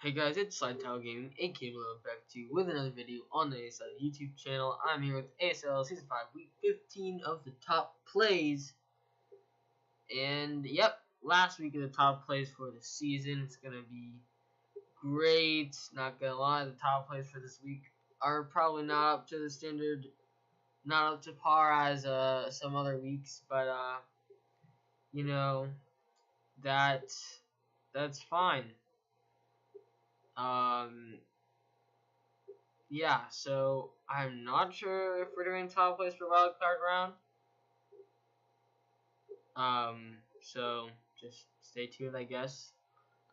Hey guys, it's Slidetile Gaming, aka back to you with another video on the ASL YouTube channel. I'm here with ASL Season 5, Week 15 of the top plays. And yep, last week of the top plays for the season. It's gonna be great. Not gonna lie, the top plays for this week are probably not up to the standard, not up to par as some other weeks, but you know, that's fine. Yeah, so I'm not sure if we're doing top plays for wildcard round. So just stay tuned, I guess.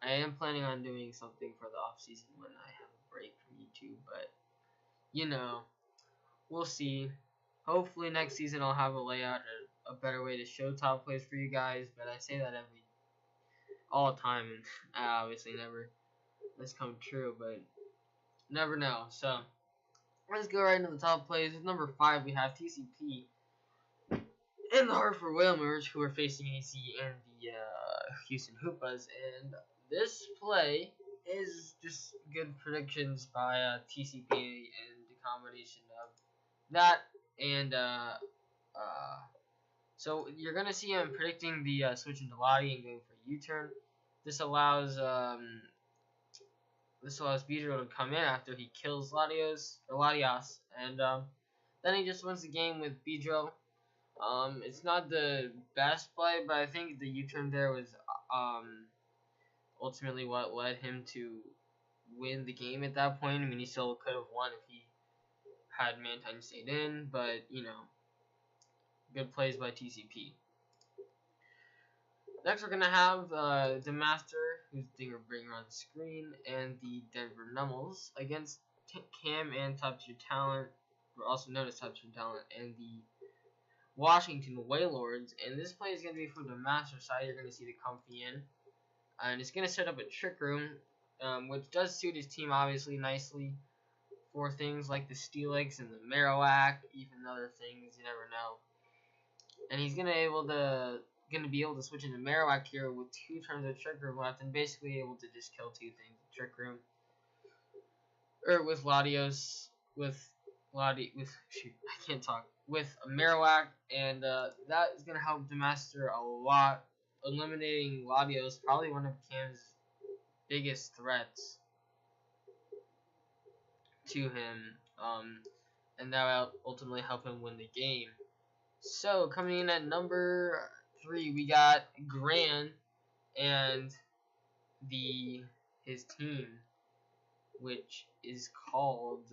I am planning on doing something for the off season when I have a break from YouTube, but you know, we'll see. Hopefully next season I'll have a layout, a better way to show top plays for you guys. But I say that all the time, and obviously never does come true, but never know. So let's go right into the top plays. With number 5, we have TCP and the Hartford Whalers, who are facing AC and the Houston Hoopas. And this play is just good predictions by TCP and the combination of that and so you're gonna see him predicting the switch into Lottie and going for a U-turn. This allows Beedrill to come in after he kills Latios, and then he just wins the game with Beedrill. It's not the best play, but I think the U-turn there was ultimately what led him to win the game at that point. I mean, he still could have won if he had Mantine stayed in, but, you know, good plays by TCP. Next, we're going to have the Master, who's Dinger Bringer on the screen, and the Denver Nummels against Cam and Top Tier Talent, or also known as Top Tier Talent, and the Washington Wailords. And this play is going to be from the Master side. You're going to see the Comfy in. And it's going to set up a Trick Room, which does suit his team, obviously, nicely for things like the Steelix and the Marowak, even other things, you never know. And he's going to be able to switch into Marowak here with 2 turns of Trick Room left, and basically able to just kill 2 things with Trick Room. Or with Latios, with Marowak, and that is going to help the Master a lot, eliminating Latios, probably one of Cam's biggest threats to him, and that will ultimately help him win the game. So, coming in at number 3, we got Gran and his team, which is called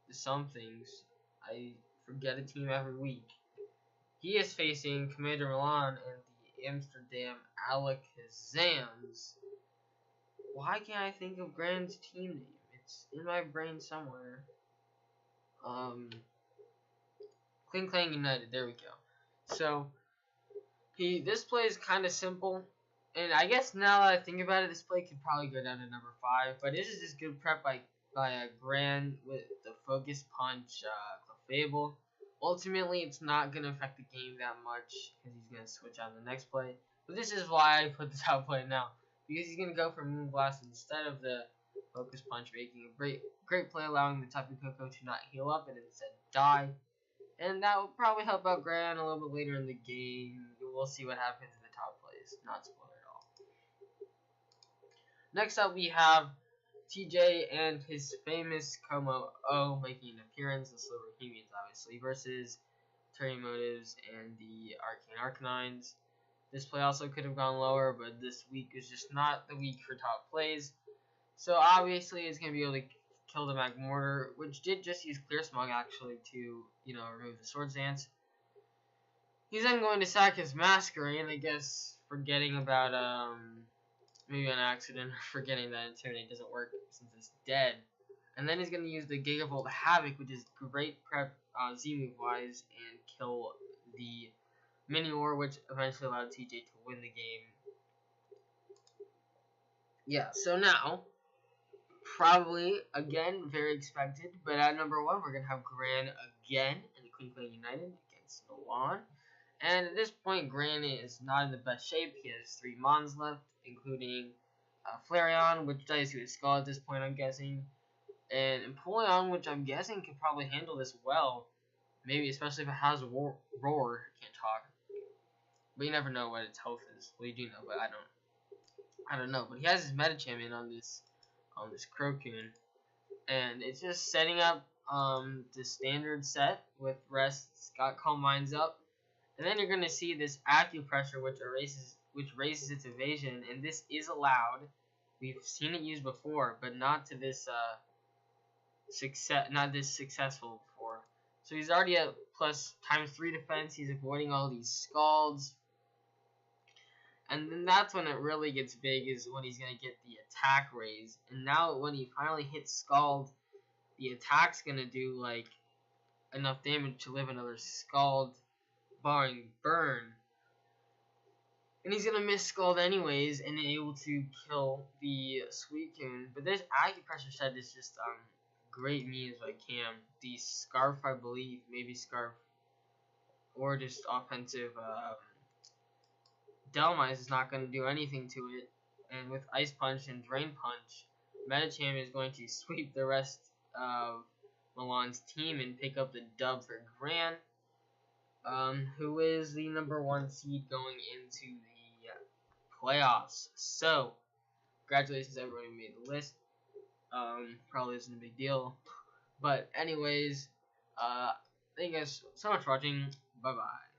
the somethings. I forget a team every week. He is facing Commander Milan and the Amsterdam Alakazams. Why can't I think of Gran's team name? It's in my brain somewhere. Cling Clang United, there we go. So, this play is kind of simple, and I guess now that I think about it, this play could probably go down to number 5, but this is just good prep by Gran with the Focus Punch, Clefable. Ultimately, it's not going to affect the game that much, because he's going to switch on the next play, but this is why I put this out play now, because he's going to go for Moonblast instead of the Focus Punch, making a great play, allowing the Tapu Koko to not heal up and instead die. And that will probably help out Gran a little bit later in the game. We'll see what happens in the top plays. Not spoiled at all. Next up, we have TJ and his famous Como O making an appearance, the Silverhemians, obviously, versus Terry Motives and the Arcane Arcanines. This play also could have gone lower, but this week is just not the week for top plays. So, obviously, it's going to be able to kill the Magmortar, which did just use Clear Smog, actually, to, you know, remove the Swords Dance. He's then going to sack his Masquerain, I guess, forgetting about, maybe an accident, forgetting that Intimidate doesn't work since it's dead. And then he's going to use the Gigavolt Havoc, which is great prep Z-move-wise, and kill the Minior, which eventually allowed TJ to win the game. Yeah, so now, probably, again, very expected, but at number 1, we're going to have Gran again in the Cling Clang United against Milan. And at this point, Gran is not in the best shape. He has 3 Mons left, including Flareon, which dies to his skull at this point, I'm guessing. And Empoleon, which I'm guessing could probably handle this well. Maybe, especially if it has a roar. Can't talk. But you never know what its health is. Well, you do know, but I don't know. But he has his Meta Champion on this Crocoon. And it's just setting up the standard set with Rest, got Calm Minds up. And then you're going to see this Acupressure, which raises its evasion. And this is allowed. We've seen it used before, but not to this not this successful before. So he's already at plus ×3 defense. He's avoiding all these Scalds. And then that's when it really gets big, is when he's going to get the attack raise. And now when he finally hits Scald, the attack's going to do like enough damage to live another Scald, barring Burn. And he's going to miss Scald anyways and able to kill the Suicune. But this Acupressure set is just great means by Cam. The Scarf, I believe, maybe Scarf, or just offensive Delmise is not going to do anything to it. And with Ice Punch and Drain Punch, Medicham is going to sweep the rest of Milan's team and pick up the dub for Gran, who is the #1 seed going into the playoffs. So, congratulations everybody who made the list. Probably isn't a big deal. But anyways, thank you guys so much for watching. Bye-bye.